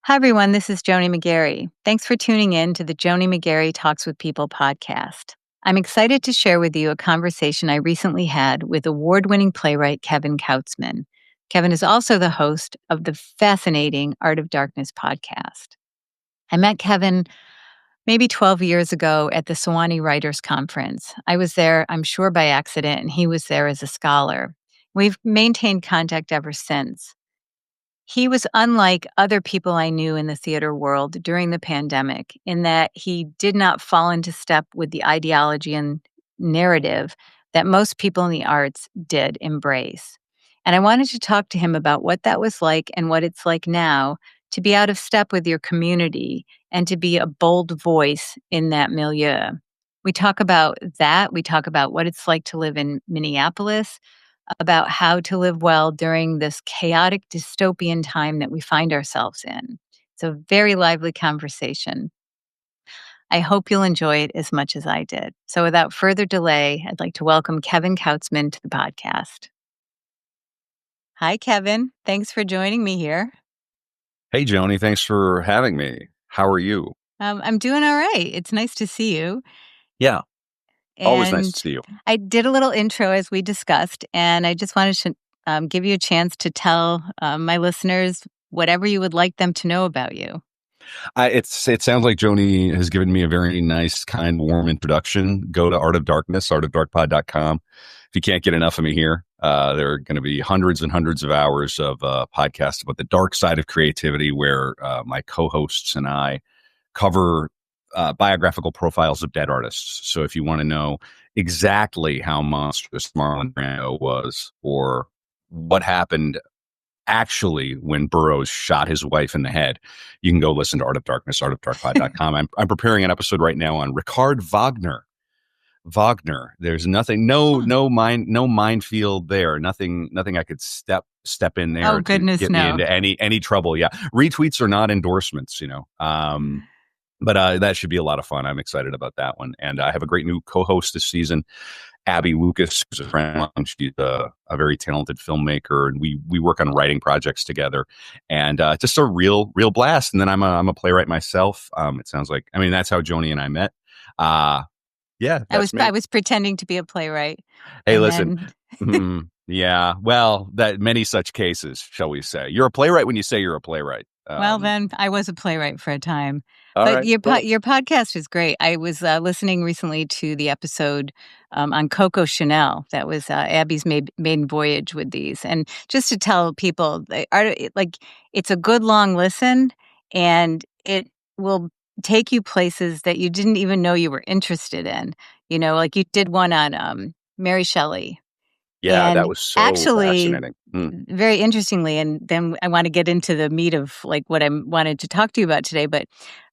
Hi, everyone. This is Joni McGarry. Thanks for tuning in to the Joni McGarry Talks with People podcast. I'm excited to share with you a conversation I recently had with award winning playwright Kevin Kautzman. Kevin is also the host of the fascinating Art of Darkness podcast. I met Kevin maybe 12 years ago at the Sewanee Writers Conference. I was there, I'm sure by accident, and he was there as a scholar. We've maintained contact ever since. He was unlike other people I knew in the theater world during the pandemic in that he did not fall into step with the ideology and narrative that most people in the arts did embrace. And I wanted to talk to him about what that was like and what it's like now to be out of step with your community and to be a bold voice in that milieu. We talk about that. We talk about what it's like to live in Minneapolis, about how to live well during this chaotic dystopian time that we find ourselves in. It's a very lively conversation. I hope you'll enjoy it as much as I did. So without further delay, I'd like to welcome Kevin Kautzman to the podcast. Hi, Kevin. Thanks for joining me here. Hey, Joni, thanks for having me. How are you? I'm doing all right. It's nice to see you. Yeah, always nice And to see you. I did a little intro as we discussed, and I just wanted to give you a chance to tell my listeners whatever you would like them to know about you. It sounds like Joni has given me a very nice, kind, warm introduction. Go to Art of Darkness, artofdarkpod.com. If you can't get enough of me here, there are going to be hundreds and hundreds of hours of podcasts about the dark side of creativity where my co-hosts and I cover biographical profiles of dead artists. So if you want to know exactly how monstrous Marlon Brando was or what happened actually when Burroughs shot his wife in the head, you can go listen to Art of Darkness, artofdarkpod.com. I'm preparing an episode right now on Richard Wagner. There's nothing, no minefield there. Nothing I could step in there Oh, goodness, to get me into any trouble. Yeah. Retweets are not endorsements, but that should be a lot of fun. I'm excited about that one. And I have a great new co-host this season, Abby Lucas, who's a friend of mine. She's a very talented filmmaker, and we work on writing projects together. And just a real blast. And then I'm a playwright myself. It sounds like, that's how Joni and I met. Yeah, I was pretending to be a playwright. Hey, listen. Yeah, well, that many such cases, shall we say? You're a playwright when you say you're a playwright. Well, then I was a playwright for a time. But right, your podcast is great. I was listening recently to the episode on Coco Chanel. That was Abby's maiden voyage with these. And just to tell people, it's a good long listen, and it will take you places that you didn't even know you were interested in. Like you did one on Mary Shelley. Yeah, and that was so actually fascinating. Very interestingly, and then I want to get into the meat of like what I wanted to talk to you about today. But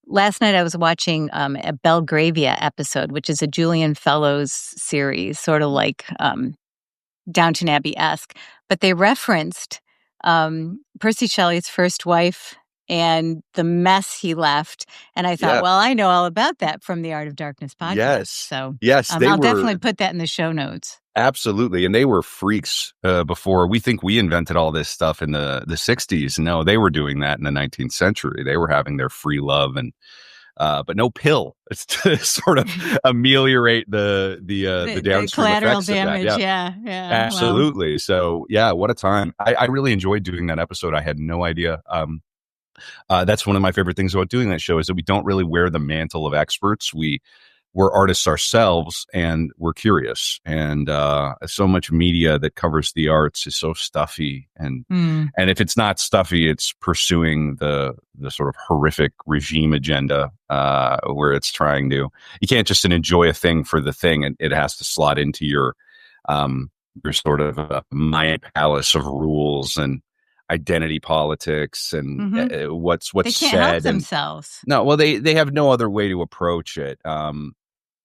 last night I was watching a Belgravia episode, which is a Julian Fellows series, sort of like Downton Abbey-esque. But they referenced Percy Shelley's first wife and the mess he left. And I thought, well, I know all about that from the Art of Darkness podcast. Yes. So I'll definitely put that in the show notes. Absolutely. And they were freaks before. We think we invented all this stuff in the 60s. No, they were doing that in the 19th century. They were having their free love and but no pill. It's to sort of ameliorate the downstream collateral effects damage. Of that. Yeah. Absolutely. Well. So yeah, what a time. I really enjoyed doing that episode. I had no idea. That's one of my favorite things about doing that show is that we don't really wear the mantle of experts. We're artists ourselves, and we're curious. And so much media that covers the arts is so stuffy, and if it's not stuffy, it's pursuing the sort of horrific regime agenda where it's trying to. You can't just enjoy a thing for the thing, and it has to slot into your sort of Mayan palace of rules and identity politics and what's they can't said. Help themselves. No, well, they have no other way to approach it.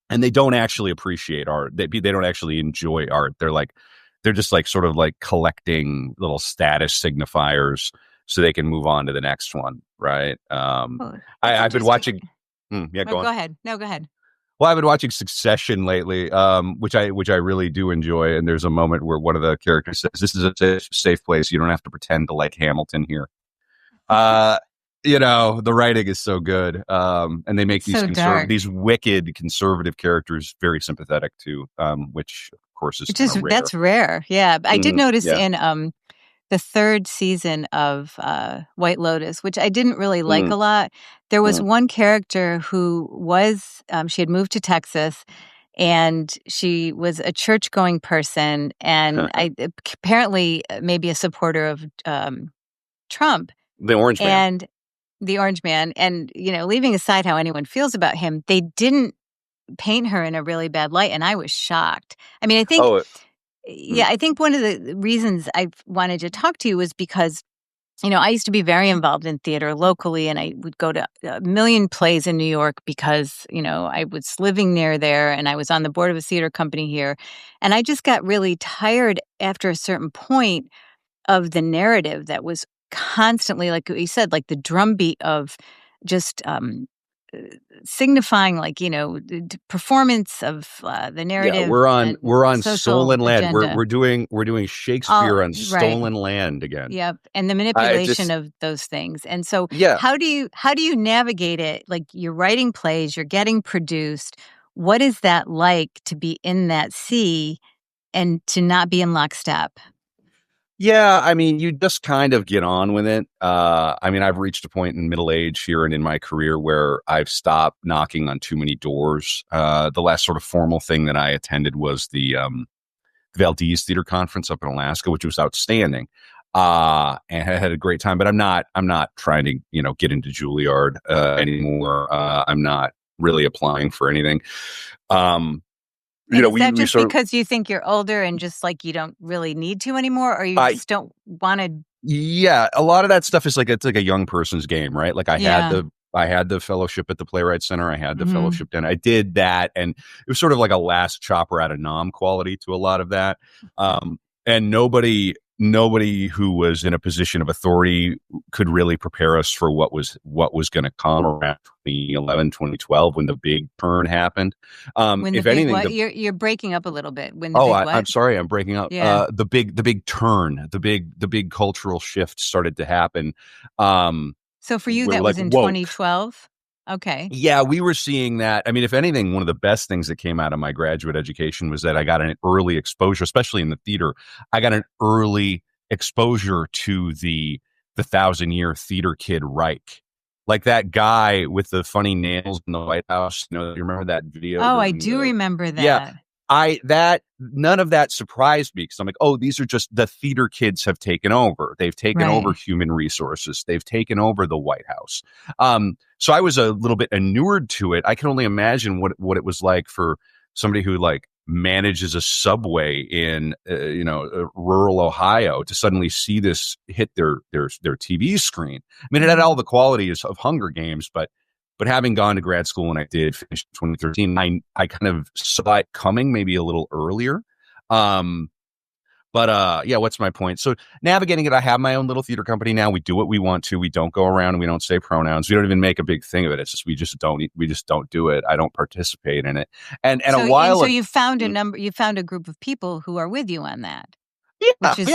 And they don't actually appreciate art. They don't actually enjoy art. They're just like sort of like collecting little status signifiers so they can move on to the next one, right? I've been watching. Go ahead. No, go ahead. Well, I've been watching Succession lately, which I really do enjoy. And there's a moment where one of the characters says, "This is a safe place. You don't have to pretend to like Hamilton here." The writing is so good. And they make So dark. these wicked conservative characters very sympathetic to, which of course is Which is rare. that's rare. Yeah. I did notice Yeah. in the third season of White Lotus, which I didn't really like Mm, a lot. There was mm. one character who was she had moved to Texas and she was a church going person and apparently maybe a supporter of Trump The Orange Man. and the Orange Man. And, leaving aside how anyone feels about him, they didn't paint her in a really bad light. And I was shocked. I mean, I think, Oh, yeah, I think one of the reasons I wanted to talk to you was because I used to be very involved in theater locally, and I would go to a million plays in New York because, I was living near there and I was on the board of a theater company here. And I just got really tired after a certain point of the narrative that was constantly, like you said, like the drumbeat of just uh, signifying, like, the performance of the yeah. narrative We're on and we're on social stolen land. We're agenda. we're doing we're doing All Shakespeare on right. stolen land again. Yep, and the I manipulation just of those things, and so Yeah. how do you navigate it? Like, you're writing plays, you're getting produced. What is that like to be in that sea and to not be in lockstep? Yeah, I mean, you just kind of get on with it. I mean, I've reached a point in middle age here and in my career where I've stopped knocking on too many doors. The last sort of formal thing that I attended was the Valdez Theater Conference up in Alaska, which was outstanding. And I had a great time, but I'm not trying to, get into Juilliard anymore. I'm not really applying for anything. Um, And is that we just sort of, because you think you're older and just, like, you don't really need to anymore, or you I, just don't wanna. yeah, a lot of that stuff is like, it's like a young person's game, right? Like Yeah. I had the fellowship at the Playwright Center. I had the Mhm. fellowship then. I did that, and it was sort of like a last chopper out of Nam quality to a lot of that. And nobody who was in a position of authority could really prepare us for what was going to come around 2011, 2012 when the big turn happened. When the If big anything, what? the You're breaking up a little bit. When the Oh, big what? I'm sorry, I'm breaking up. Yeah. The big turn, the big cultural shift started to happen. So for you, We're that like was in woke. 2012? Okay. Yeah, we were seeing that. I mean, if anything, one of the best things that came out of my graduate education was that I got an early exposure, especially in the theater. I got an early exposure to the thousand-year theater kid Reich. Like that guy with the funny nails in the White House. You remember that video Oh, I during do the remember Yeah, that. I that none of that surprised me because I'm like, oh, these are just the theater kids have taken over. They've taken over Right. human resources. They've taken over the White House. So I was a little bit inured to it. I can only imagine what it was like for somebody who like manages a subway in rural Ohio to suddenly see this hit their TV screen. I mean, it had all Mhm. the qualities of Hunger Games, but having gone to grad school when I did finish in 2013, I kind of saw it coming maybe a little earlier. Um, but yeah, what's my point? So navigating it, I have my own little theater company now. We do what we want to. We don't go around and we don't say pronouns. We don't even make a big thing of it. It's just we just don't do it. I don't participate in it. And a So while you found a group of people who are with you on that, Yeah, which is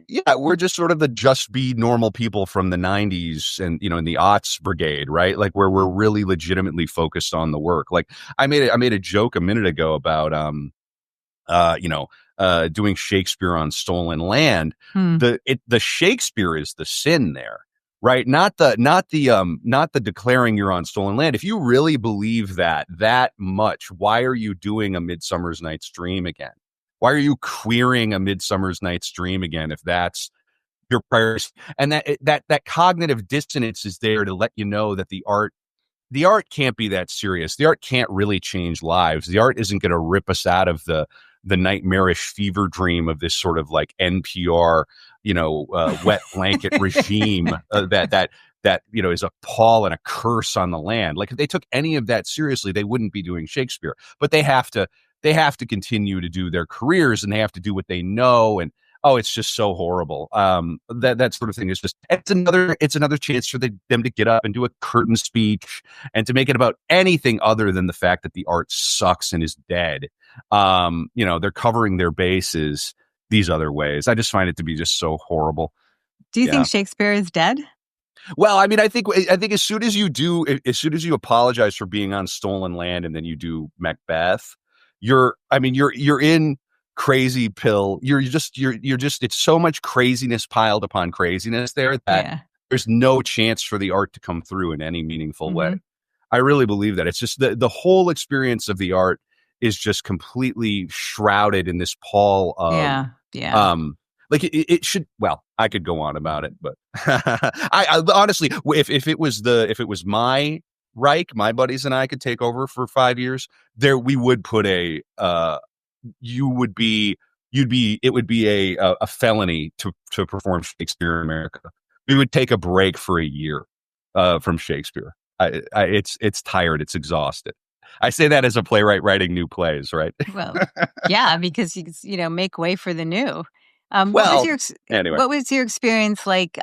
yeah. We're just sort of the just be normal people from the '90s and in the aughts brigade, right? Like where we're really legitimately focused on the work. Like I made a joke a minute ago about uh, you know, doing Shakespeare on stolen land. hmm. The Shakespeare is the sin there, right? Not the declaring you're on stolen land. If you really believe that much, why are you doing a Midsummer's Night's Dream again? Why are you queering a Midsummer's Night's Dream again if that's your priority? And that cognitive dissonance is there to let you know that the art can't be that serious. The art can't really change lives. The art isn't going to rip us out of the nightmarish fever dream of this sort of like NPR, wet blanket regime that is a pall and a curse on the land. Like if they took any of that seriously, they wouldn't be doing Shakespeare. But they have to continue to do their careers and they have to do what they know. And oh, it's just so horrible. That sort of thing is just it's another chance for them to get up and do a curtain speech and to make it about anything other than the fact that the art sucks and is dead. They're covering their bases these other ways. I just find it to be just so horrible. Do you think Yeah. Shakespeare is dead? Well, I mean, I think as soon as you apologize for being on stolen land and then you do Macbeth, you're in crazy pill. You're just it's so much craziness piled upon craziness there that Yeah. there's no chance for the art to come through in any meaningful way. Hmm. I really believe that. It's just the whole experience of the art is just completely shrouded in this pall of Yeah. Yeah. um like it should. Well, I could go on about it, but I honestly, if it was my Reich, my buddies and I could take over for 5 years, there we would put you would be you'd be it would be a felony to perform Shakespeare in America. We would take a break for a year from Shakespeare. It's tired, it's exhausted. I say that as a playwright writing new plays, right? Well, yeah, because make way for the new. Well, anyway. What was your experience like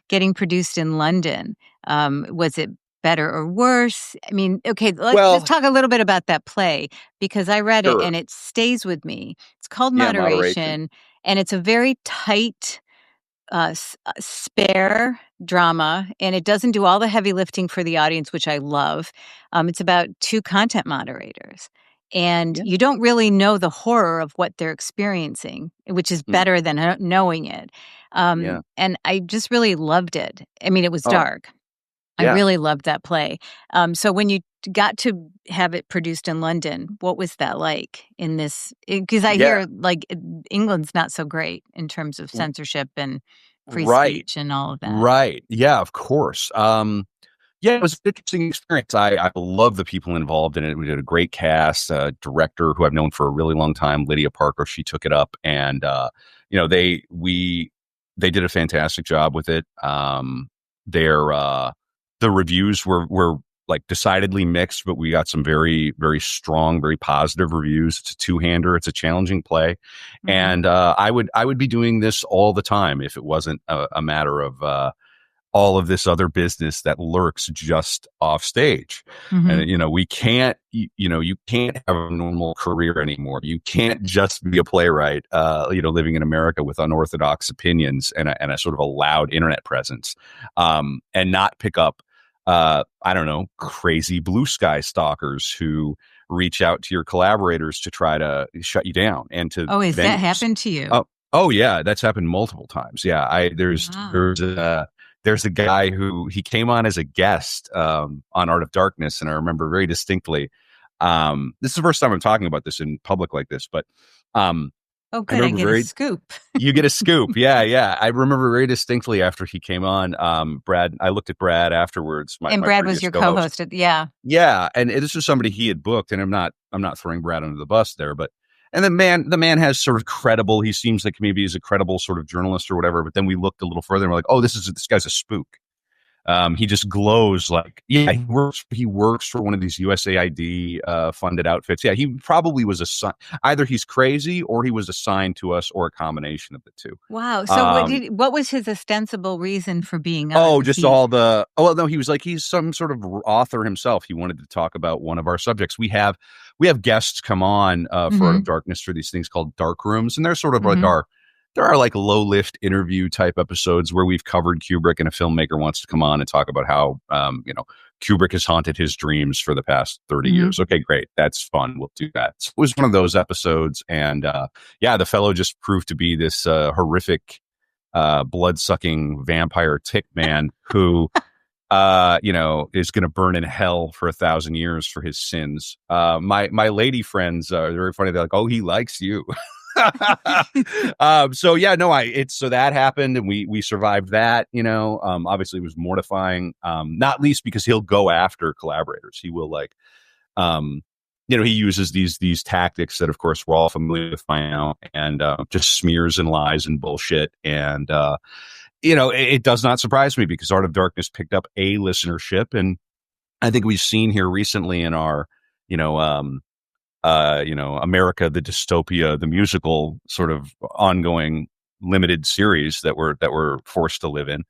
getting produced in London? Was it better or worse? I mean, okay, let's Well, talk a little bit about that play because I read it sure. and it stays with me. It's called Yeah, moderation. Moderation, and it's a very tight spare drama, and it doesn't do all the heavy lifting for the audience, which I love. It's about two content moderators, and Yeah. you don't really know the horror of what they're experiencing, which is Mm, better than knowing it. yeah. And I just really loved it. I mean, it was Oh, dark. I yeah. really loved that play. So when you got to have it produced in London, what was that like in this? Because I Yeah. hear like England's not so great in terms of censorship and free Right. speech and all of that. Right. Yeah, of course. Yeah, it was an interesting experience. I love the people involved in it. We did a great cast, director who I've known for a really long time, Lydia Parker. She took it up, and they did a fantastic job with it. Their The reviews were like decidedly mixed, but we got some very very strong, very positive reviews. It's a two-hander. It's a challenging play, Mhm. and I would be doing this all the time if it wasn't a matter of all of this other business that lurks just off stage. Mhm. And, we can't, you can't have a normal career anymore. You can't just be a playwright, living in America with unorthodox opinions and a sort of a loud internet presence, and not pick up, I don't know, crazy blue sky stalkers who reach out to your collaborators to try to shut you down and to Oh, has that venues. happened to you? Oh yeah, that's happened multiple times. Yeah, Wow. there's a guy who he came on as a guest on Art of Darkness, and I remember very distinctly. This is the first time I'm talking about this in public like this, but um, Oh, I good. I remember get a very. scoop. You get a scoop, yeah, yeah. I remember very distinctly after he came on. Brad, I looked at Brad afterwards, And my Brad was previous your co-host. co-host. Yeah. Yeah, and this was somebody he had booked, and I'm not throwing Brad under the bus there, but and the man has sort of credible. He seems like maybe he's a credible sort of journalist or whatever. But then we looked a little further, and we're like, oh, this guy's a spook. He just glows like, yeah, he works for one of these USAID funded outfits. Yeah, he probably was either he's crazy or he was assigned to us or a combination of the two. Wow. So Um, what was his ostensible reason for being on? Oh, Was just he? all the oh well, no, he was like he's some sort of author himself. He wanted to talk about one of our subjects. We have guests come on for Art Mhm. of Darkness for these things called dark rooms, and they're sort of like Mhm. there are like low lift interview type episodes where we've covered Kubrick and a filmmaker wants to come on and talk about how Kubrick has haunted his dreams for the past 30 Mhm. years. Okay, great. That's fun. We'll do that. So it was one of those episodes, and yeah, the fellow just proved to be this horrific blood-sucking vampire tick man who is going to burn in hell for 1,000 years for his sins. My lady friends are very funny. They're like, oh, he likes you. So yeah, no, so that happened and we survived that. Obviously it was mortifying, not least because he'll go after collaborators. He will like um he uses these tactics that of course we're all familiar with by now, and just smears and lies and bullshit. And it does not surprise me because Art of Darkness picked up a listenership, and I think we've seen here recently in our you know America the Dystopia the musical sort of ongoing limited series that we're forced to live in,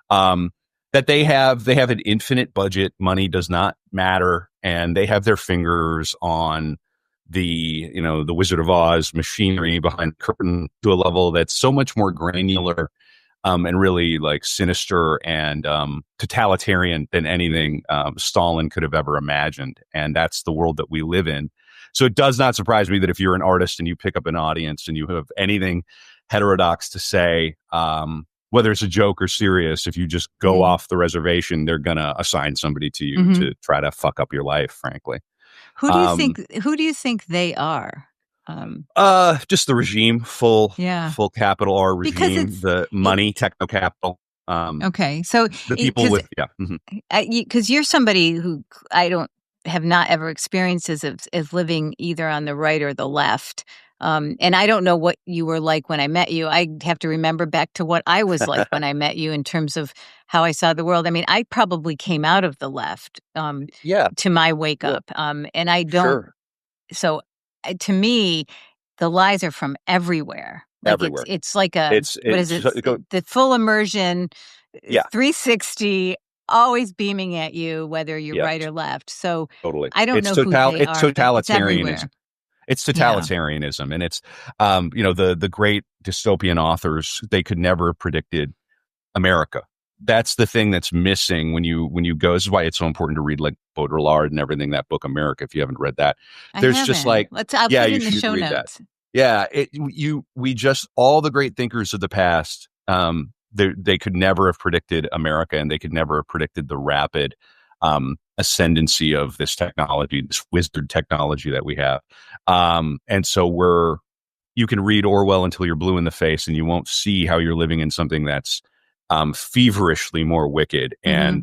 um that they have an infinite budget. Money does not matter, and they have their fingers on the Wizard of Oz machinery behind the curtain to a level that's so much more granular, and really like sinister and totalitarian than anything Stalin could have ever imagined. And that's the world that we live in. So it does not surprise me that if you're an artist and you pick up an audience and you have anything heterodox to say, whether it's a joke or serious, if you just go Mm. off the reservation, they're going to assign somebody to you Mhm. to try to fuck up your life, frankly. Who do you think they are? Um, Just the regime, yeah, full capital R because regime, the it money, techno capital, okay, so the people because with, yeah. Mhm. because you're somebody who I don't have not ever experienced as living either on the right or the left. And I don't know what you were like when I met you. I have to remember back to what I was like when I met you in terms of how I saw the world. I mean, I probably came out of the left Yeah, to my wake yeah, up, and I don't. sure. So to me, the lies are from everywhere. Like Everywhere. it's like a what is It's it? so go The full immersion, yeah, 360, always beaming at you, whether you're yeah, right or left. So totally. I don't know who they It's are, but it's totalitarianism. everywhere. It's Yeah, totalitarianism, and it's, the great dystopian authors, they could never have predicted America. That's the thing that's missing when you go. This is why it's so important to read like Baudrillard and everything, that book America. If you haven't read that, I there's just haven't. like, I'll yeah, put it you in the should show read that. notes. Yeah, we just, all the great thinkers of the past, they could never have predicted America, and they could never have predicted the rapid ascendancy of this technology, this wizard technology that we have. And so you can read Orwell until you're blue in the face, and you won't see how you're living in something that's feverishly more wicked Hmm.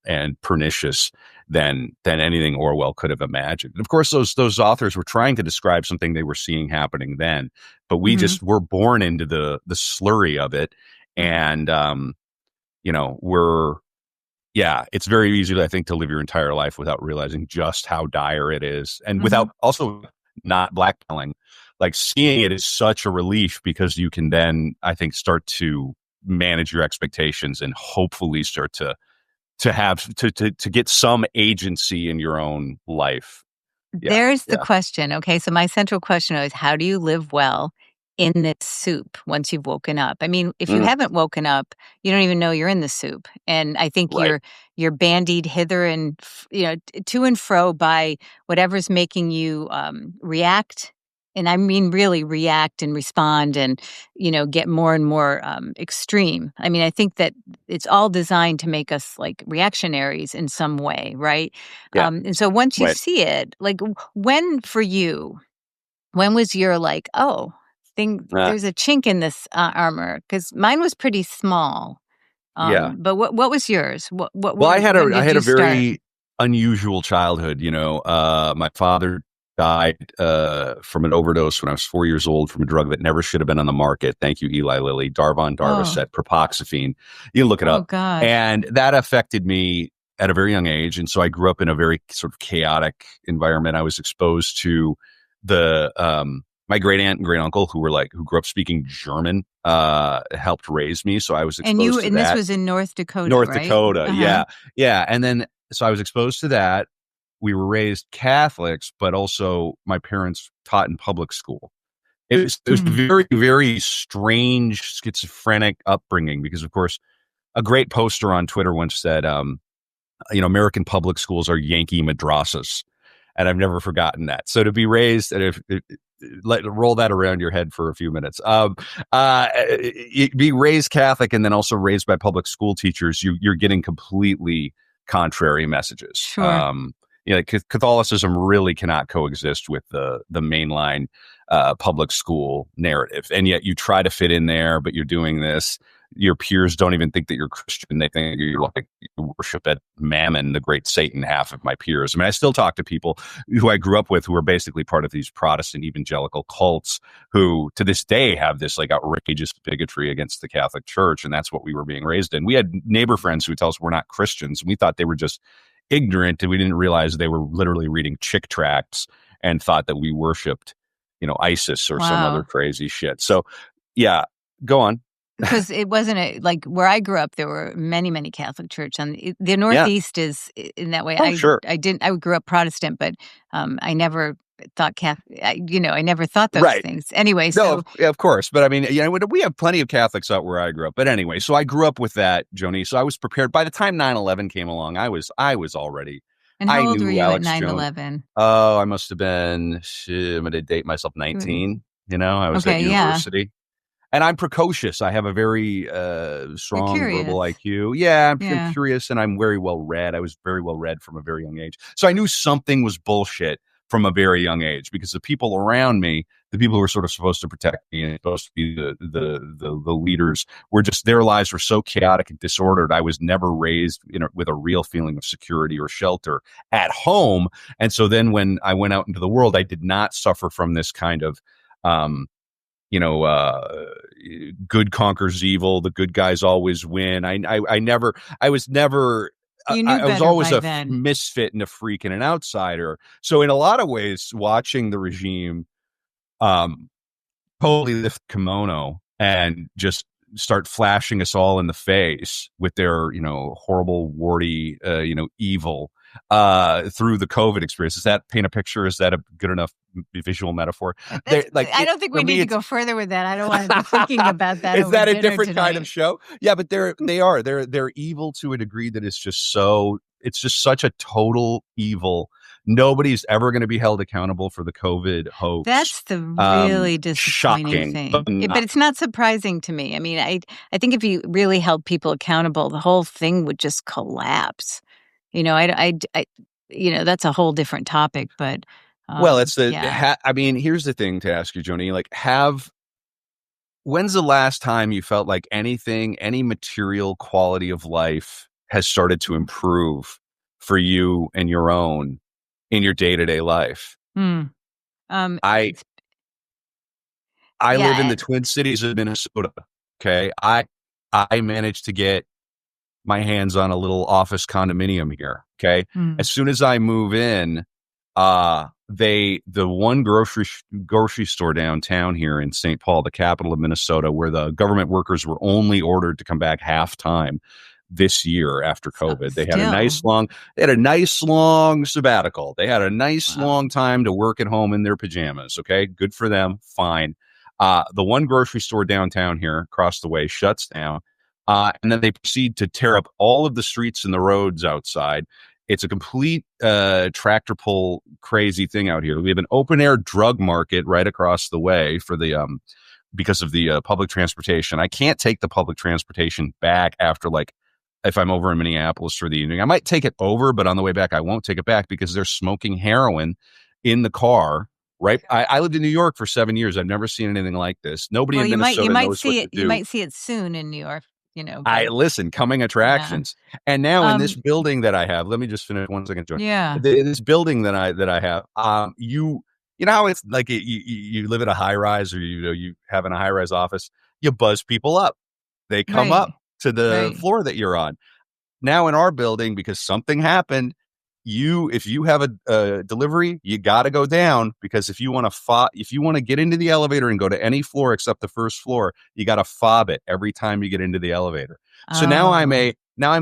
and pernicious than anything Orwell could have imagined. And of course, those authors were trying to describe something they were seeing happening then, but we Hmm. just were born into the slurry of it, and we're, yeah, it's very easy, I think, to live your entire life without realizing just how dire it is, and Hmm. without also not blackmailing. Like, seeing it is such a relief, because you can then, I think, start to manage your expectations and hopefully start to have to get some agency in your own life. Yeah, There's the yeah. question. Okay. So my central question is how do you live well in this soup once you've woken up? I mean, if you Mm, haven't woken up, you don't even know you're in the soup. And I think right. you're bandied hither and to and fro by whatever's making you react. And I mean really react and respond and get more and more extreme. I mean, I think that it's all designed to make us like reactionaries in some way, right? Yeah. And so once you Right. see it, like when for you, when was your like, oh, Uh, there's a chink in this armor? Because mine was pretty small. yeah. But what was yours? Well, When I did had you a start? very unusual childhood. My father died from an overdose when I was 4 years old, from a drug that never should have been on the market. Thank you, Eli Lilly. Darvon Oh, Darvocet, propoxyphene. You can look it oh up, God. and that affected me at a very young age. And so I grew up in a very sort of chaotic environment. I was exposed to the my great aunt and great uncle, who grew up speaking German, helped raise me. So I was exposed to And this that. was in North Dakota, North right? Dakota, Uh huh. yeah, yeah, and then so I was exposed to that. We were raised Catholics, but also my parents taught in public school. It was a Mm. very, very strange schizophrenic upbringing, because, of course, a great poster on Twitter once said, American public schools are Yankee madrasas, and I've never forgotten that. So to be raised, and roll that around your head for a few minutes. Be raised Catholic and then also raised by public school teachers, you're getting completely contrary messages. Sure. Catholicism really cannot coexist with the mainline public school narrative, and yet you try to fit in there, but you're doing this. Your peers don't even think that you're Christian. They think you're like, you worship at Mammon, the great Satan. Half of my peers. I mean, I still talk to people who I grew up with who are basically part of these Protestant evangelical cults, who to this day have this like outrageous bigotry against the Catholic Church. And that's what we were being raised in. We had neighbor friends who tell us we're not Christians, and we thought they were just ignorant, and we didn't realize they were literally reading chick tracts and thought that we worshiped, ISIS or some other Wow. crazy shit. So yeah, go on. Because it wasn't like where I grew up, there were many, many Catholic church, and the Yeah. Northeast is in that way. Oh, sure. I grew up Protestant, but I never thought I never thought those Right. things. Anyway, No, so of course. But I mean, we have plenty of Catholics out where I grew up. But anyway, so I grew up with that, Joni. So I was prepared. By the time 9/11 came along, I was already, and how I old knew were who you at Alex nine Jones. eleven? Oh, I must have been, shit, I'm going to date myself, Mm, 19. I was at okay, yeah. university. And I'm precocious. I have a very You're strong verbal curious. IQ. Yeah, I'm Yeah. curious and I'm very well read. I was very well read from a very young age. So I knew something was bullshit from a very young age because the people around me, the people who were sort of supposed to protect me and supposed to be the leaders, were just, their lives were so chaotic and disordered. I was never raised with a real feeling of security or shelter at home. And so then when I went out into the world, I did not suffer from this kind of um, you know, good conquers evil. The good guys always win. I never, I was never, You knew I was better always by a then. misfit and a freak and an outsider. So in a lot of ways, watching the regime, um, totally lift kimono and just start flashing us all in the face with their, horrible, warty, evil, through the COVID experience. Does that paint a picture? Is that a good enough visual metaphor? That's Like I it, don't think for we need me, to it's go further with that. I don't want to be thinking about that is over that a dinner different kind of tonight. show? Yeah, but they're evil to a degree that is just so, it's just such a total evil. Nobody's ever going to be held accountable for the COVID hoax. That's the really disappointing Shocking, but thing. But not. it's not surprising to me. I mean, I think if you really held people accountable, the whole thing would just collapse. That's a whole different topic, but, Well, it's yeah. I mean, here's the thing to ask you, Joni. Like, when's the last time you felt like any material quality of life has started to improve for you and your own in your day to day life? Mm, I it's I live in yeah, the Twin Cities of Minnesota. Okay, I managed to get my hands on a little office condominium here. Okay. mm, As soon as I move in, the one grocery store downtown here in St. Paul, the capital of Minnesota, where the government workers were only ordered to come back half time this year after so COVID. still, They had a nice long sabbatical. They had a nice wow. long time to work at home in their pajamas. Okay. Good for them. Fine. The one grocery store downtown here across the way shuts down. And then they proceed to tear up all of the streets and the roads outside. It's a complete tractor pull crazy thing out here. We have an open air drug market right across the way for the because of the public transportation. I can't take the public transportation back after, like, if I'm over in Minneapolis for the evening. I might take it over, but on the way back, I won't take it back because they're smoking heroin in the car. Right. I lived in New York for 7 years. I've never seen anything like this. Nobody Well, in Minnesota knows what to you do. might see it soon in New York, I but listen, coming yeah. attractions. And now in this Um, building that I have, let me just finish one second, Joy. yeah, This building that I have, you know how it's like you live at a high rise, or you have in a high rise office, you buzz people up. They come right, up to the right. floor that you're on. Now in our building, because something happened, if you have a delivery, you got to go down, because if you want to get into the elevator and go to any floor except the first floor, you got to fob it every time you get into the elevator. So Oh, now I'm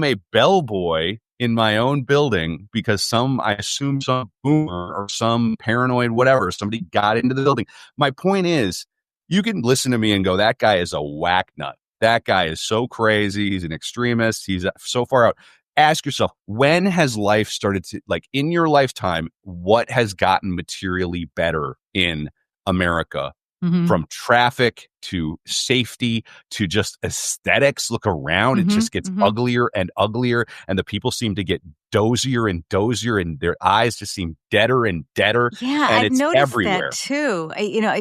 a bellboy in my own building because I assume some boomer or some paranoid whatever, somebody got into the building. My point is, you can listen to me and go, that guy is a whack nut. That guy is so crazy. He's an extremist. He's so far out. Ask yourself, when has life started to, like, in your lifetime, what has gotten materially better in America, mhm, from traffic to safety to just aesthetics? Look around. It mhm, just gets mhm. uglier and uglier. And the people seem to get dozier and dozier, and their eyes just seem deader and deader. Yeah, And I've it's noticed that everywhere. too.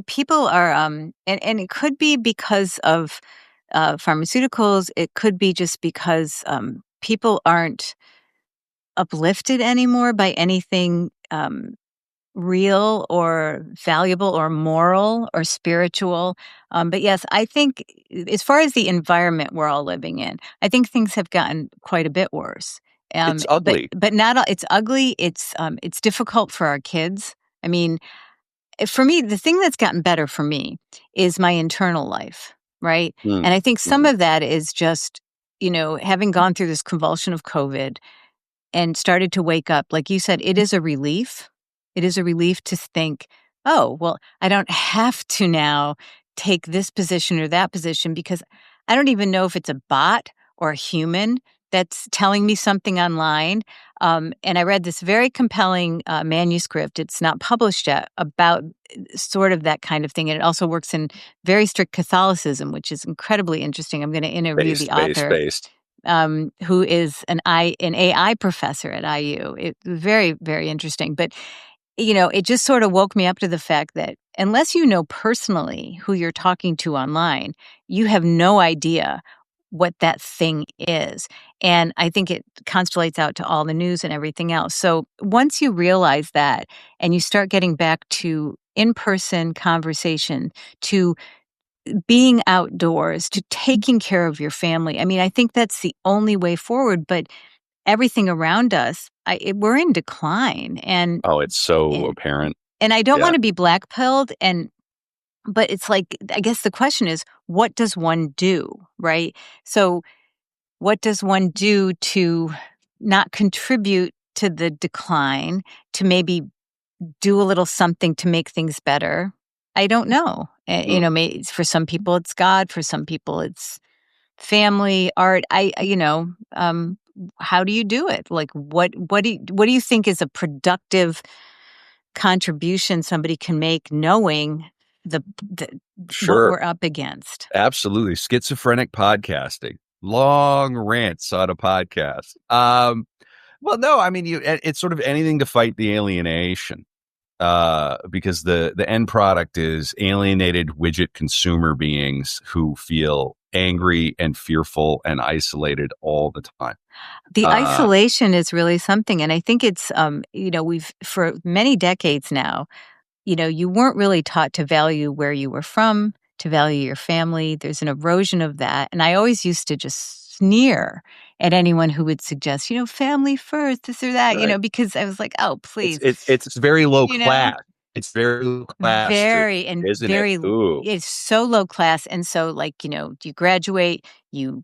People are, and it could be because of pharmaceuticals. It could be just because people aren't uplifted anymore by anything real or valuable or moral or spiritual. But yes, I think as far as the environment we're all living in, I think things have gotten quite a bit worse. It's But ugly. not all, it's ugly. It's difficult for our kids. I mean, for me, the thing that's gotten better for me is my internal life, right? Mm, And I think some mhm. of that is just, having gone through this convulsion of COVID and started to wake up. Like you said, it is a relief. It is a relief to think, oh, well, I don't have to now take this position or that position because I don't even know if it's a bot or a human that's telling me something online. And I read this very compelling manuscript. It's not published yet about sort of that kind of thing. And it also works in very strict Catholicism, which is incredibly interesting. I'm going to interview the author, Based. who is an AI professor at IU. It very, very interesting. But it just sort of woke me up to the fact that unless you know personally who you're talking to online, you have no idea what that thing is. And I think it constellates out to all the news and everything else. So once you realize that and you start getting back to in-person conversation, to being outdoors, to taking care of your family, I mean, I think that's the only way forward. But everything around us, we're in decline. And Oh, it's so and apparent. and I don't Yeah. wanna be black-pilled, but it's like, I guess the question is, what does one do, right? So, what does one do to not contribute to the decline, to maybe do a little something to make things better? I don't know. Mm. For some people, it's God, for some people, it's family, art. How do you do it? Like, what do you think is a productive contribution somebody can make knowing the what Sure. we're up against? Absolutely. Schizophrenic podcasting. Long rants on a podcast. Well, no, I mean, it's sort of anything to fight the alienation. Because the end product is alienated widget consumer beings who feel angry and fearful and isolated all the time. The Uh, isolation is really something, and I think it's, we've for many decades now, you weren't really taught to value where you were from, to value your family. There's an erosion of that. And I always used to just sneer at anyone who would suggest, family first, this or that, right. because I was like, oh, please, It's very low you know, class. It's very low class, to, very and isn't it? very, Ooh, it's so low class. And so, like, you graduate, you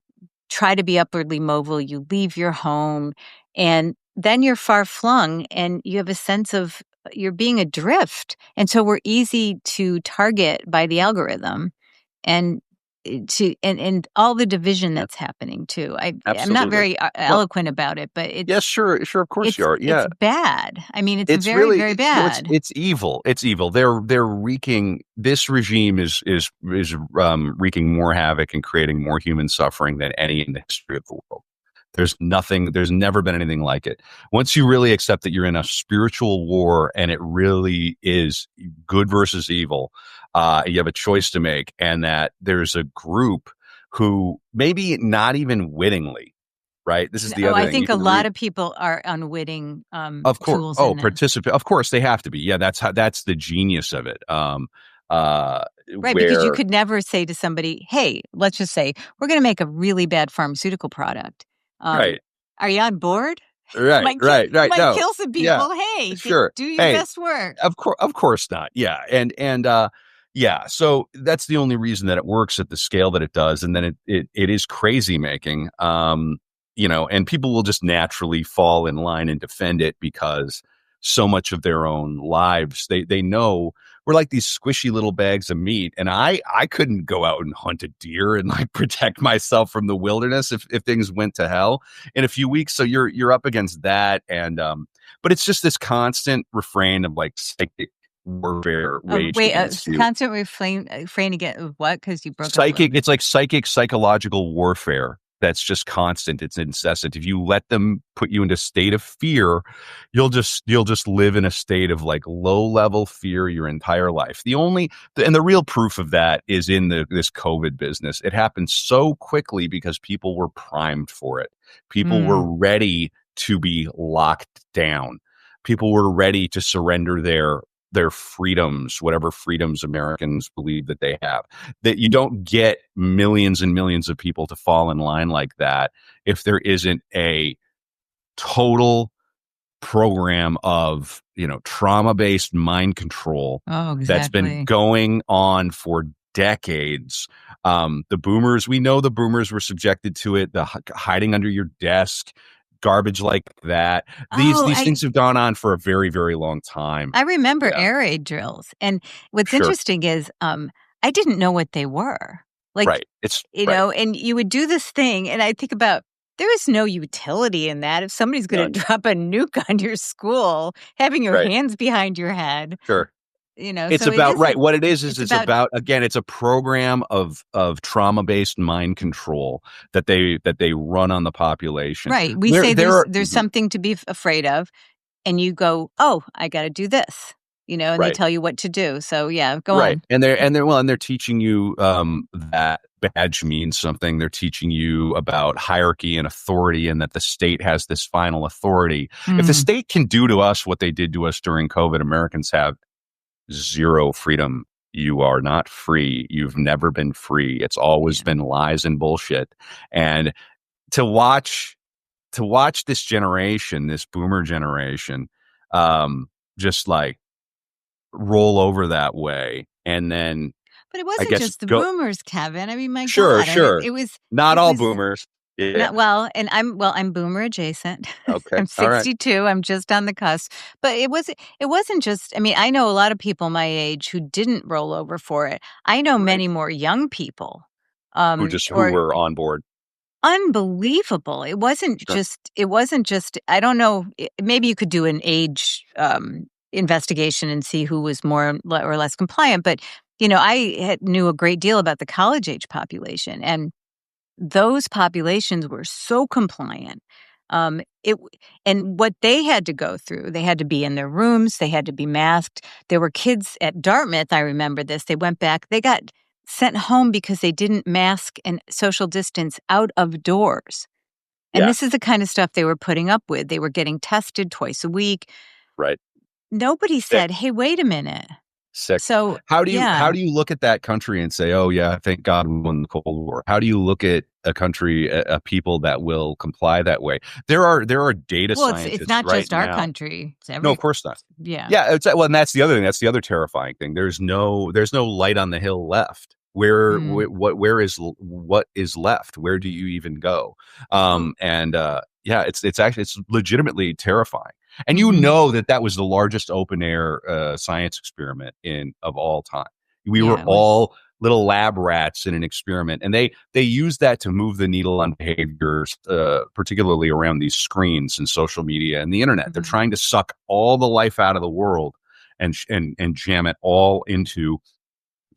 try to be upwardly mobile, you leave your home, and then you're far flung and you have a sense of you're being adrift. And so we're easy to target by the algorithm and and all the division yeah, that's happening too. I'm not absolutely. very Well, eloquent about it, but yeah, sure, of course you are. it's Yeah, bad. I mean, it's it's very, really, very it's bad. it's evil. It's evil. They're wreaking. This regime is wreaking more havoc and creating more human suffering than any in the history of the world. There's never been anything like it. Once you really accept that you're in a spiritual war and it really is good versus evil, you have a choice to make, and that there's a group who maybe not even wittingly, right? This is the Oh, other I thing. You think a can lot read, of people are unwitting of course. tools Oh, in this. participate. Of course, they have to be. Yeah, that's the genius of it. Uh, Right, because you where could never say to somebody, "Hey, let's just say we're gonna make a really bad pharmaceutical product. Um, right, are you on board? right, Might kill right, right. might No, kill some yeah, people. Hey, sure. do your Hey, best work." of course not. Yeah. And yeah, so that's the only reason that it works at the scale that it does. And then it is crazy making. And people will just naturally fall in line and defend it because so much of their own lives, they know we're like these squishy little bags of meat. And I couldn't go out and hunt a deer and like protect myself from the wilderness if things went to hell in a few weeks. So you're up against that. And but it's just this constant refrain of like psychic warfare waged Wait, against you. constant refrain again of what? Because you broke up a little Psychic, bit. it's like psychic psychological warfare that's just constant. It's incessant. If you let them put you into a state of fear, you'll just live in a state of like low level fear your entire life. And the real proof of that is in this COVID business. It happened so quickly because people were primed for it. People Mm. were ready to be locked down. People were ready to surrender their freedoms, whatever freedoms Americans believe that they have. That you don't get millions and millions of people to fall in line like that if there isn't a total program of, trauma-based mind control Oh, that's been exactly. going on for decades. We know the boomers were subjected to it, the hiding under your desk, garbage like that. Oh, These things have gone on for a very, very long time. I remember Yeah, air raid drills, and what's sure. interesting is, I didn't know what they were. Like, Right. It's right. and you would do this thing, and I think about there is no utility in that. If somebody's gonna None. drop a nuke on your school, having your Right. hands behind your head, Sure. It's so it about right. isn't. What it is It's it's about about, again, it's a program of trauma-based mind control that they run on the population. right. We say There are there's something to be afraid of, and you go, "Oh, I gotta do this," and they right. tell you what to do. So, yeah, go Right. on. And they're teaching you that badge means something. They're teaching you about hierarchy and authority, and that the state has this final authority. If the Mm, state can do to us what they did to us during COVID, Americans have zero freedom. You are not free. You've never been free. It's always yeah. been lies and bullshit. And to watch this generation, this boomer generation, just like roll over that way, and then But it I wasn't guess just the go boomers, Kevin. I mean, my sure, god. I mean, sure. it was Not it all was boomers. Yeah. not well, and I'm boomer adjacent. Okay. I'm All right. 62, I'm just on the cusp. But it wasn't just I mean, I know a lot of people my age who didn't roll over for it. I know Right. many more young people, Who or were on board. unbelievable. Sure. It wasn't just I don't know, maybe you could do an age, investigation and see who was more or less compliant, but, knew a great deal about the college age population, and those populations were so compliant. And what they had to go through, they had to be in their rooms, they had to be masked. There were kids at Dartmouth, I remember this. They went back, they got sent home because they didn't mask and social distance out of doors. And Yeah. this is the kind of stuff they were putting up with. They were getting tested twice a week. Right. Nobody Sick. said, "Hey, wait a minute." Sick. So, How yeah. do you look at that country and say, "Oh yeah, thank God we won the Cold War"? How do you look at a country, a people that will comply that way? There are data Well, it's scientists not right just our now. country. It's No, of every course not. yeah. Yeah, well, and that's the other thing. That's the other terrifying thing. There's no light on the hill left. Mm. What is left? Where do you even go? Well, And yeah, it's actually it's legitimately terrifying. And mhm. that was the largest open air science experiment in of all time. We were Yeah, it was. all little lab rats in an experiment, and they used that to move the needle on behaviors, particularly around these screens and social media and the internet. They're Mhm. trying to suck all the life out of the world and jam it all into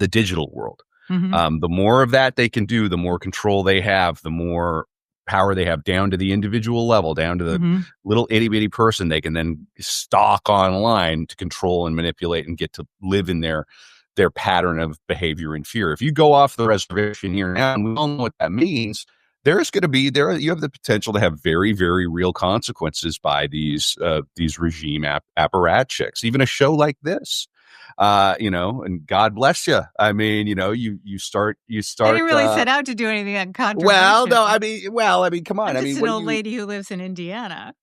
the digital world. Mhm. The more of that they can do, the more control they have, the more power they have down to the individual level, down to the Mhm. little itty bitty person they can then stalk online to control and manipulate and get to live in their pattern of behavior and fear. If you go off the reservation here now, and we all know what that means, there's going to be there. You have the potential to have very, very real consequences by these regime apparatchiks. Even a show like this, and God bless you. I mean, you I didn't start. really set out to do anything that Well, controversial. no, I mean, come I'm on. I just mean, an what do old you? lady who lives in Indiana.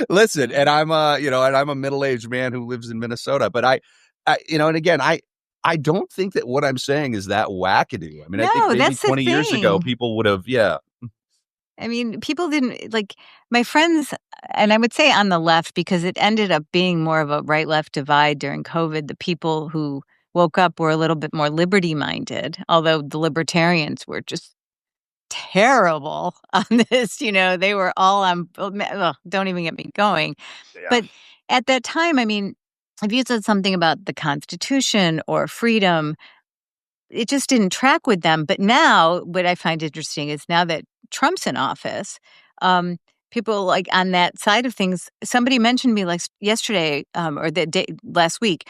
Listen, and I'm a middle aged man who lives in Minnesota, but and again, I don't think that what I'm saying is that wackadoo. I mean, I think No, maybe that's the 20 years ago, thing. people would have, yeah, I mean, people didn't like my friends, and I would say on the left because it ended up being more of a right left divide during COVID. The people who woke up were a little bit more liberty minded, although the libertarians were just terrible on this. They were all on, ugh, don't even get me going. yeah, But at that time, I mean, if you said something about the Constitution or freedom, it just didn't track with them. But now, what I find interesting is now that Trump's in office, um, people like on that side of things, somebody mentioned me like yesterday, or the day last week.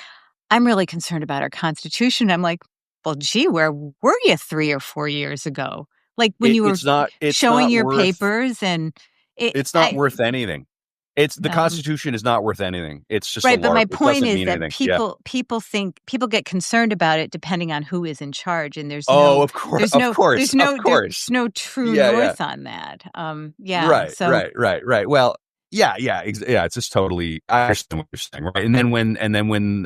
I'm really concerned about our Constitution. I'm like, well, gee, where were you 3 or 4 years ago? Like when you were it's showing not your worth papers and it's not I worth anything. It's the no. Constitution is not worth anything. It's just a Right, but LARP. my It point doesn't is mean that anything. Yeah. people get concerned about it depending on who is in charge, and there's Oh, no of course, there's no there's of no there's course. no true Yeah, yeah. north on that. Yeah, Right, so right, right, right. Well, yeah. It's just totally. I understand what you're saying, right? And then when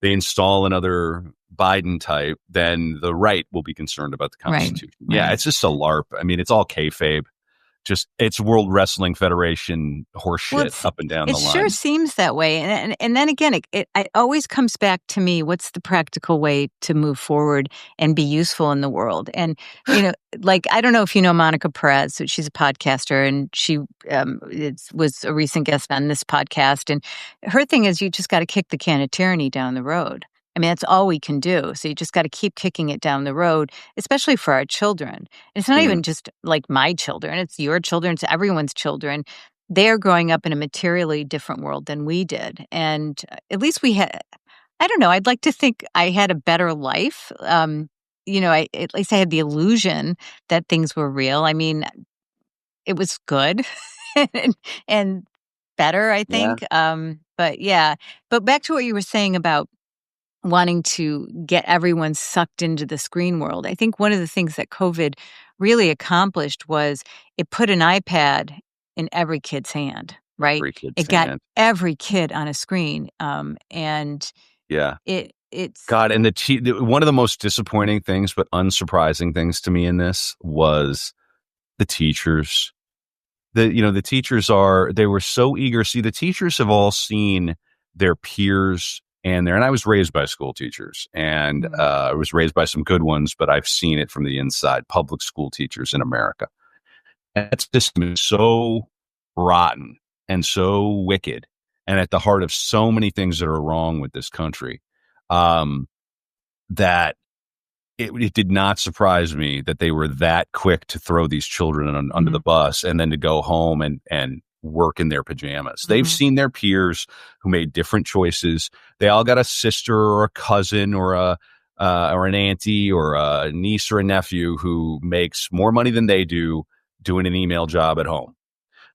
they install another Biden type, then the right will be concerned about the right, Constitution. Yeah, right. it's just a LARP. I mean, it's all kayfabe. just it's World Wrestling Federation Well, horseshit it's up and down it the sure line. seems that way, and then again, it always comes back to me, what's the practical way to move forward and be useful in the world? And, you know, like, I don't know if you know Monica Perez, so she's a podcaster, and she, was a recent guest on this podcast, and her thing is you just gotta kick the can of tyranny down the road. I mean, that's all we can do, so you just gotta keep kicking it down the road, especially for our children. And it's not Mhm. even just, like, my children, it's your children, it's everyone's children. They're growing up in a materially different world than we did, and, at least we had, I don't know, I'd like to think I had a better life, you know, I at least I had the illusion that things were real. I mean, it was good and and better, I Yeah. think, but yeah. But back to what you were saying about wanting to get everyone sucked into the screen world. I think one of the things that COVID really accomplished was it put an iPad in every kid's hand, right? Every kid's It got hand. every kid on a screen, and Yeah. it's God, and one of the most disappointing things, but unsurprising things to me in this was the teachers. The teachers they were so eager. See, the teachers have all seen their peers and I was raised by school teachers, and mm, I was raised by some good ones, but I've seen it from the inside. Public school teachers in America, and that system is so rotten and so wicked, and at the heart of so many things that are wrong with this country. Um, that it did not surprise me that they were that quick to throw these children under the mhm, bus and then to go home and work in their pajamas. They've mhm, seen their peers who made different choices. They all got a sister or a cousin or an auntie or a niece or a nephew who makes more money than they do doing an email job at home.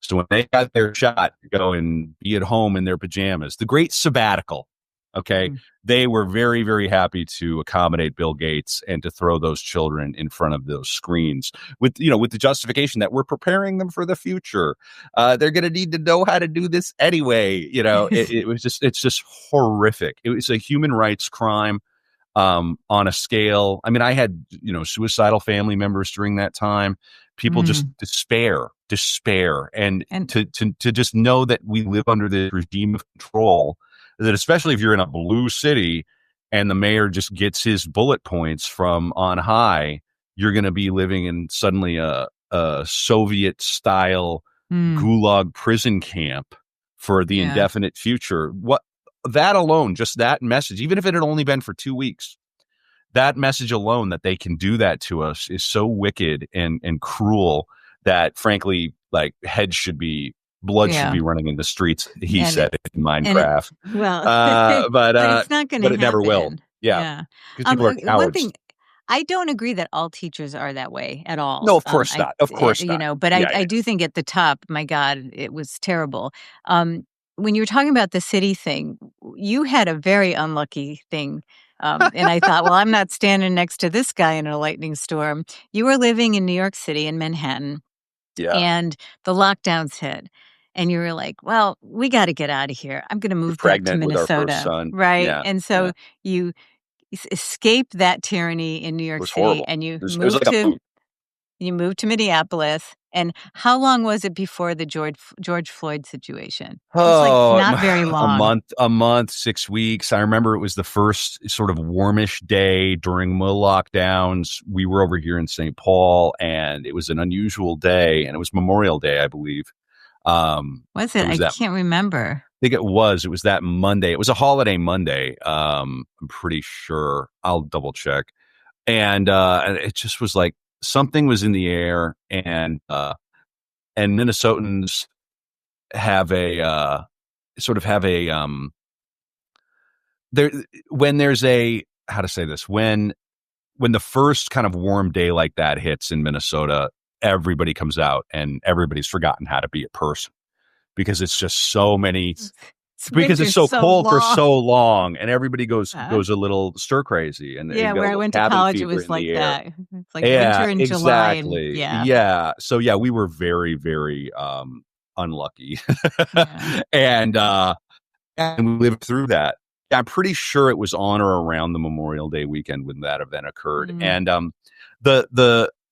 So when they got their shot to go and be at home in their pajamas, the great sabbatical, okay, mhm, they were very, very happy to accommodate Bill Gates and to throw those children in front of those screens with the justification that we're preparing them for the future. They're going to need to know how to do this anyway. It's just horrific. It was a human rights crime on a scale. I mean, I had, suicidal family members during that time. People just mm, despair. And and to just know that we live under this regime of control, that especially if you're in a blue city and the mayor just gets his bullet points from on high, you're going to be living in suddenly a Soviet style mm, gulag prison camp for the yeah, indefinite future. What that alone, just that message, even if it had only been for 2 weeks, that message alone that they can do that to us is so wicked and cruel that frankly, like blood should yeah, be running in the streets. He and said it it in and it Minecraft. well, Uh, but, but uh, it's not but gonna it never will. happen. Yeah. Yeah. Because people are One cowards. thing, I don't agree that all teachers are that way at all. No, of course not. Of course You not. know, but Yeah. I do think at the top, my God, it was terrible. When you were talking about the city thing, you had a very unlucky thing. And I thought, well, I'm not standing next to this guy in a lightning storm. You were living in New York City in Manhattan, Yeah. and the lockdowns hit. And you were like, well, we got to get out of here. I'm going to We're move back to pregnant with our first Minnesota. son. Right. Yeah. And Yeah. so you escaped that tyranny in New It York was City, horrible. and It was like a boot. you moved to Minneapolis. And how long was it before the George Floyd situation? It's like Oh, not very long. a month, 6 weeks. I remember it was the first sort of warmish day during the lockdowns. We were over here in St. Paul, and it was an unusual day, and it was Memorial Day, I believe. Was It it? was I that. can't remember. I think it was. It was that Monday. It was a holiday Monday. I'm pretty sure. I'll double check. And it just was like something was in the air, and Minnesotans have a sort of have a there when there's a how to say this when the first kind of warm day like that hits in Minnesota, everybody comes out and everybody's forgotten how to be a person because it's just so many It's because it's winter so so cold for long. so long and everybody goes Uh, goes a little stir crazy and you yeah, got where a I little went to cabin college, it fever was in the like air. that. It's like Yeah, winter in July, and exactly. yeah, Yeah. So yeah, we were very, very unlucky. yeah. and we lived through that. I'm pretty sure it was on or around the Memorial Day weekend when that event occurred. Mm, And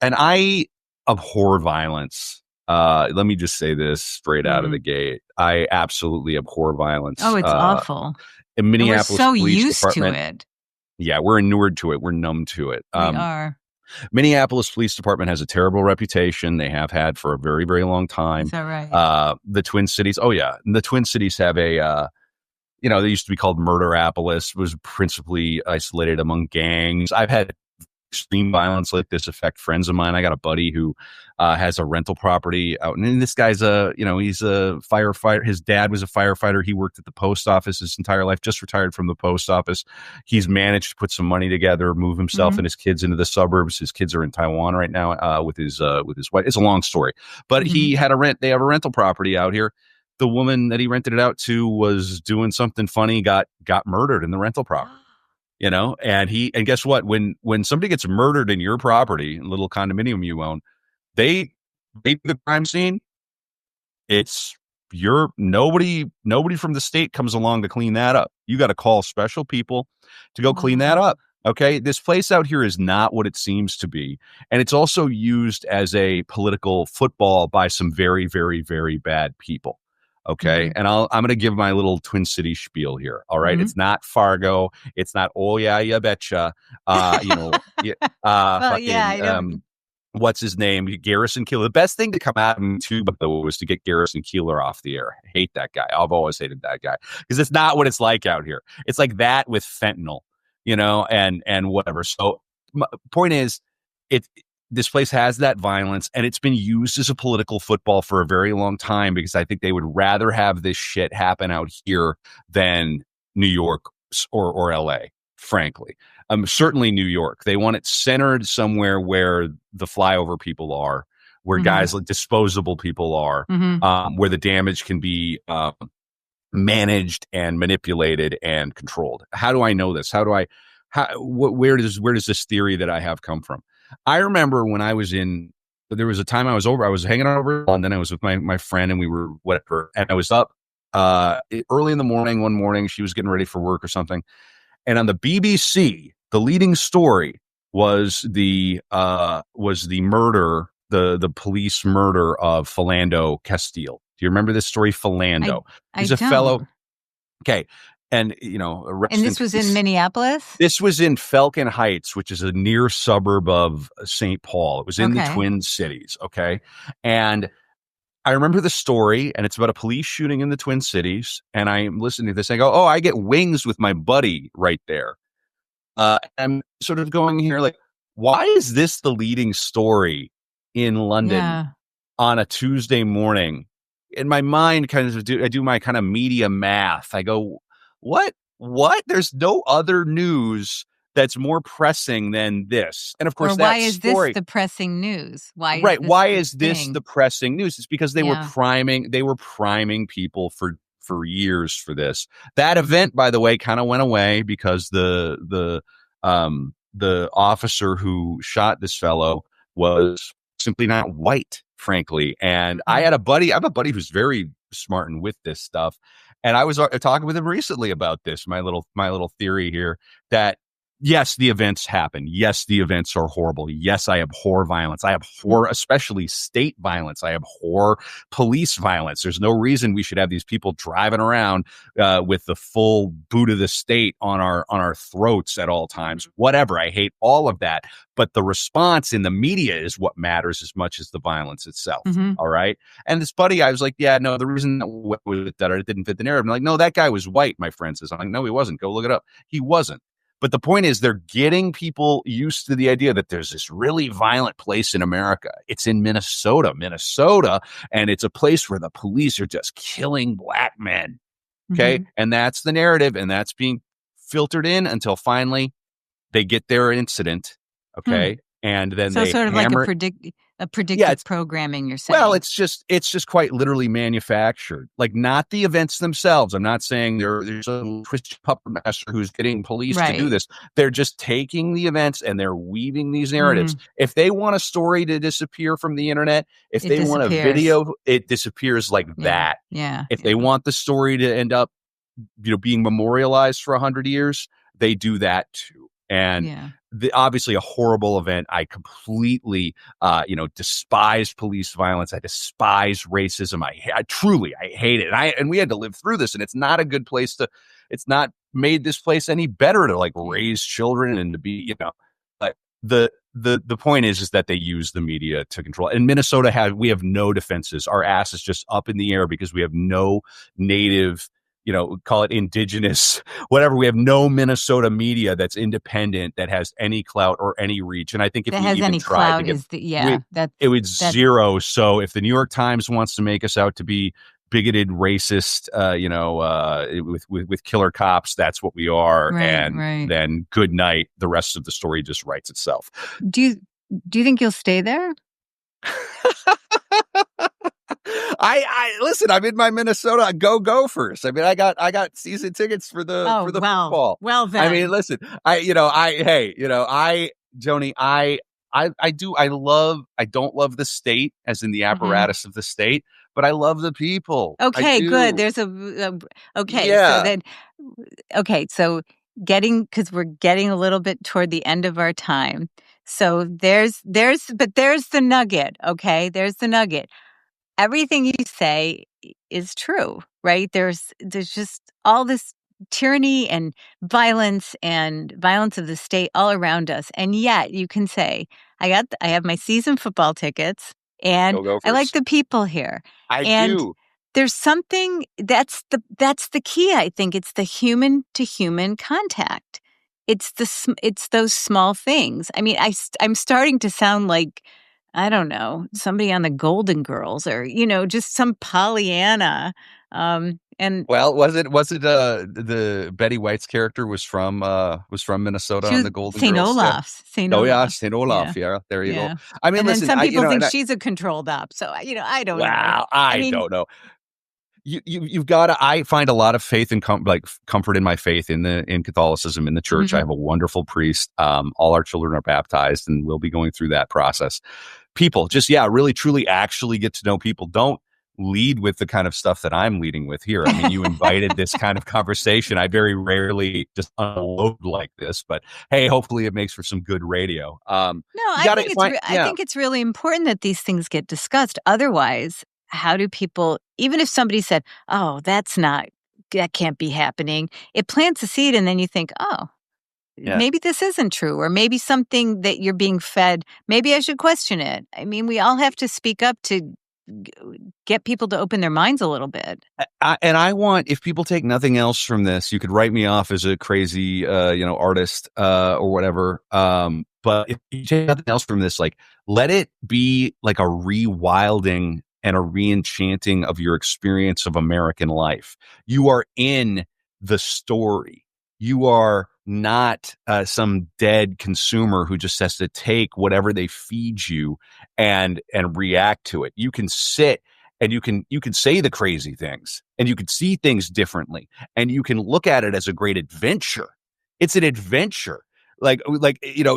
I abhor violence. Let me just say this straight out of the Mm. gate. I absolutely abhor Oh, violence. it's awful. In And we're Minneapolis so Police used to Department, it. yeah, we're inured to it. We're numb to it. We are. Minneapolis Police Department has a terrible reputation. They have had for a very, very long Is time. that right? The Twin Cities, oh yeah, the Twin Cities have they used to be called Murderapolis, was principally isolated among gangs. I've had extreme violence like this affect friends of mine. I got a buddy who has a rental property out, and this guy's he's a firefighter. His dad was a firefighter. He worked at the post office his entire life, just retired from the post office. He's managed to put some money together, move himself Mhm. and his kids into the suburbs. His kids are in Taiwan right now with his wife. It's a long story, but Mhm. they have a rental property out here. The woman that he rented it out to was doing something funny, got murdered in the rental property. And guess what? When somebody gets murdered in your property, little condominium you own, they the crime scene. It's your nobody from the state comes along to clean that up. You got to call special people to go clean that Wow. up. Okay, this place out here is not what it seems to be, and it's also used as a political football by some very, very, very bad people. Okay, Mhm. and I'm going to give my little Twin City spiel here. All right, Mhm. it's not Fargo. It's not. Oh yeah, you betcha. Yeah, Well, yeah, fucking I don't. what's his name? Garrison Keeler. The best thing to come out of me too, but though, was to get Garrison Keeler off the air. I hate that guy. I've always hated that guy because it's not what it's like out here. It's like that with fentanyl, and whatever. So, my point is, it this place has that violence, and it's been used as a political football for a very long time because I think they would rather have this shit happen out here than New York or L.A. Frankly, certainly New York. They want it centered somewhere where the flyover people are, where Mhm. guys like disposable people are, Mhm. where the damage can be managed and manipulated and controlled. How do I know this? Where does this theory that I have come from? I remember when there was a time I was hanging out over in London. I was with my friend and we were whatever, and I was up early in the morning. One morning, she was getting ready for work or something, and on the BBC, the leading story was the murder, the police murder of Philando Castile. Do you remember this story? I Philando. I He's a fellow. don't. Okay, and And rest in this was in peace. Minneapolis? This was in Falcon Heights, which is a near suburb of St. Paul. It was in the Okay. Twin Cities. Okay, and I remember the story, and it's about a police shooting in the Twin Cities. And I'm listening to this, and I go, "Oh, I get wings with my buddy right there." I'm sort of going here like, why is this the leading story in London Yeah. on a Tuesday morning? In my mind, I do my kind of media math. I go, what? What? There's no other news that's more pressing than this. And of Or course, why that is this story. the pressing news? Why is Right. this Why the is this thing? the pressing news? It's because Yeah. they were priming people for years for this. That event, by the way, kind of went away because the officer who shot this fellow was simply not white, frankly. And I Mm. have a buddy who's very smart and with this stuff. And I was talking with him recently about this, my little theory here that yes, the events happen. Yes, the events are horrible. Yes, I abhor violence. I Mm. abhor especially state violence. I abhor police violence. There's no reason we should have these people driving around with the full boot of the state on our throats at all times. Whatever. I hate all of that. But the response in the media is what matters as much as the violence itself. Mhm. All right. And this buddy, I was like, yeah, no, the reason that it didn't fit the narrative. I'm like, no, that guy was white, my friend says. I'm like, no, he wasn't. Go look it up. He wasn't. But the point is, they're getting people used to the idea that there's this really violent place in America. It's in Minnesota, and it's a place where the police are just killing black men. Okay. Mhm. And that's the narrative, and that's being filtered in until finally they get their incident. Hmm. Okay. And then So they sort of like hammer. a Yeah, predictive programming, you're well, saying. it's just quite literally manufactured, like not the events themselves. I'm not saying there's a Christian puppet master who's getting police to do Right. this. They're just taking the events and they're weaving these narratives. Mhm. If they want a story to disappear from the internet, if It they want a disappears. video, it disappears like Yeah. that. Yeah. If they Yeah. want the story to end up, being memorialized for 100 years, they do that too. And Yeah. obviously a horrible event. I completely, despise police violence. I despise racism. I truly, I hate it. And we had to live through this, and it's not a good place to, it's not made this place any better to like Yeah. raise children and to be, but the point is that they use the media to control. In Minnesota, we have no defenses. Our ass is just up in the air because we have no native, call it indigenous, whatever. We have no Minnesota media that's independent, that has any clout or any reach. And I think if That we has even any tried to clout get, is the we, that's it would that zero. So if the New York Times wants to make us out to be bigoted, racist, with killer cops, that's what we are. right, And right. then good night. The rest of the story just writes itself. Do you do you think you'll stay there? I listen. I'm in my Minnesota Go Gophers. I mean, I got season tickets for the Oh, well. football. Well I mean, then. listen. Joni, I don't love the state, as in the Mhm. apparatus of the state, but I love the people. I Okay, good. do. There's okay, so Yeah. then okay, so getting because we're getting a little bit toward the end of our time. So there's the nugget, okay? There's the nugget. Everything you say is true, right? There's just all this tyranny and violence of the state all around us, and yet you can say, I have my season football tickets, and Go I like Gophers. the people here, I and do. there's something that's the key. I think it's the human to human contact. It's those small things. I mean, I'm starting to sound like I don't know, somebody on the Golden Girls or, just some Pollyanna. And Well, was it the Betty White's character was from Minnesota she on was the Golden St. Girls? Yeah. Olaf's, St. Oh yeah, Olaf's. St. Yeah. Olaf. Yeah, there you go. Yeah. I mean, And then listen, some people think and she's a controlled op. So, I don't know. wow, I I mean, don't know. You've got to. I find a lot of faith and comfort in my faith in Catholicism, in the church. I mhm. have a wonderful priest. All our children are baptized, and we'll be going through that process. People, just really, truly, actually get to know people. Don't lead with the kind of stuff that I'm leading with here. I mean, you invited this kind of conversation. I very rarely just unload like this, but hey, hopefully, it makes for some good radio. No, You I got think to find, I think it's really important that these things get discussed. Otherwise, how do people even if somebody said, "Oh, that can't be happening," it plants a seed and then you think, "Oh, yeah. maybe this isn't true," or maybe something that you're being fed, maybe I should question it. I mean, we all have to speak up to g- get people to open their minds a little bit. And I want, if people take nothing else from this, you could write me off as a crazy, artist, or whatever. But if you take nothing else from this, like, let it be like a rewilding and a reenchanting of your experience of American life. You are in the story. You are not some dead consumer who just has to take whatever they feed you and react to it. You can sit and you can say the crazy things and you can see things differently and you can look at it as a great adventure. It's an adventure.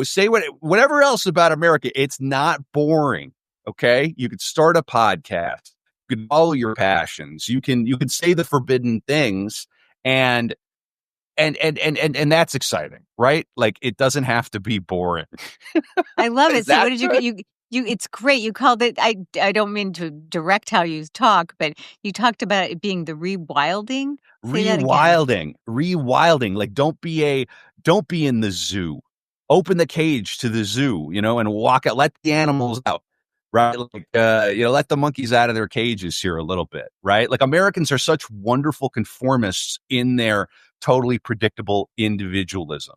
Say whatever else about America, it's not boring. Okay, you could start a podcast, you can follow your passions, you can say the forbidden things, and and that's exciting, right? Like, it doesn't have to be boring. I love Is it. So what that did good? you it's great. You called it I don't mean to direct how you talk, but you talked about it being the rewilding. Say that again. Rewilding. Like, don't be in the zoo. Open the cage to the zoo, and walk out, let the animals out, right? Like, let the monkeys out of their cages here a little bit, right? Like, Americans are such wonderful conformists in their totally predictable individualism.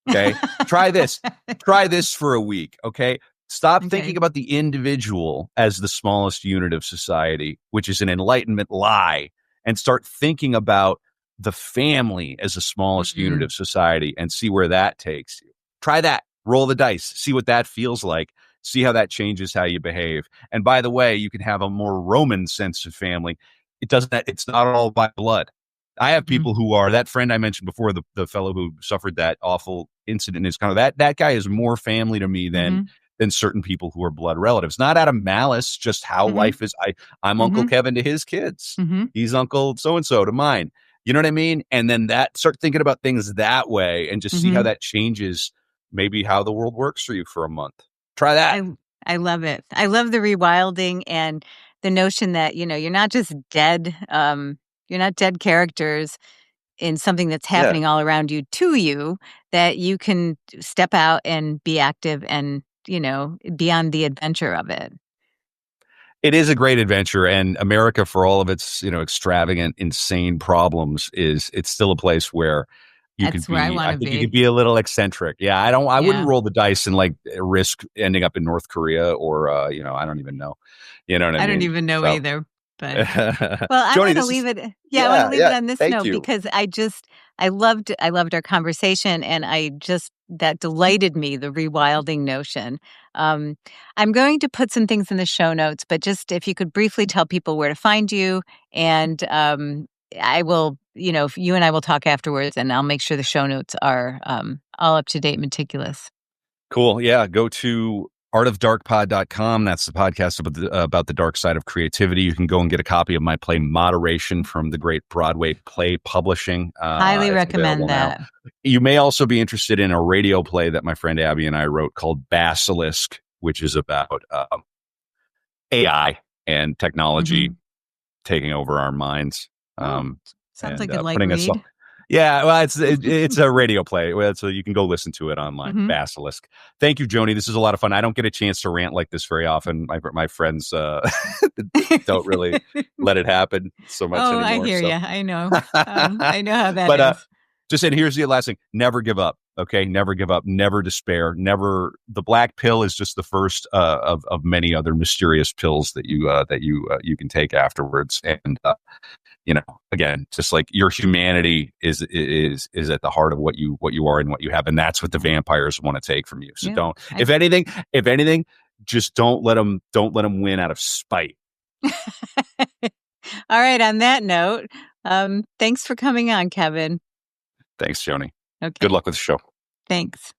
Okay. Try this. Try this for a week. Okay. Stop thinking Okay. about the individual as the smallest unit of society, which is an Enlightenment lie, and start thinking about the family as the smallest unit Mhm. of society and see where that takes you. Try that. Roll the dice. See what that feels like. See how that changes how you behave. And by the way, you can have a more Roman sense of family. It's not all by blood. I have Mhm. people who are, that friend I mentioned before, the fellow who suffered that awful incident, is kind of that guy is more family to me than Mhm. certain people who are blood relatives. Not out of malice, just how Mhm. life is. I'm Uncle Mhm. Kevin to his kids. Mhm. He's Uncle so and so to mine. You know what I mean? And then start thinking about things that way and just see how Mhm. that changes maybe how the world works for you for a month. Try that. I love it. I love the rewilding and the notion that, you're not just dead, you're not dead characters in something that's Yeah. happening all around you to you, that you can step out and be active and, be on the adventure of it. It is a great adventure, and America, for all of its extravagant, insane problems, it's still a place where you could That's where I be. want I to think you be. could be a little eccentric. Yeah, I wouldn't Yeah. roll the dice and like risk ending up in North Korea or I don't even know. You know what I I don't mean? even know So, either, but well, I Joni, want to this is leave it. Yeah, I want to yeah, leave it yeah. on this Thank note you. because I loved our conversation, and that delighted me, the rewilding notion. Um, I'm going to put some things in the show notes, but just if you could briefly tell people where to find you, and I will, if you and I will talk afterwards, and I'll make sure the show notes are all up to date, meticulous. Cool. Yeah. Go to artofdarkpod.com. That's the podcast about the dark side of creativity. You can go and get a copy of my play Moderation from the great Broadway Play Publishing. Highly It's recommend available now. that. You may also be interested in a radio play that my friend Abby and I wrote called Basilisk, which is about AI and technology Hmm. taking over our minds. Oh, Um, sounds and like a light putting us read. yeah, well, it's a radio play, so you can go listen to it online. Hmm. Basilisk. Thank you, Joni. This is a lot of fun. I don't get a chance to rant like this very often. My friends don't really let it happen so much Oh, I anymore. hear So, you. I know. I know how that but is. just saying, here's the last thing: never give up. Okay, never give up. Never despair. Never. The black pill is just the first of many other mysterious pills that you can take afterwards, and again, just like your humanity is at the heart of what you are and what you have, and that's what the vampires want to take from you. So Yeah. don't, if anything, just don't let them win out of spite. All right. On that note, thanks for coming on, Kevin. Thanks, Joni. Good Okay. luck with the show. Thanks.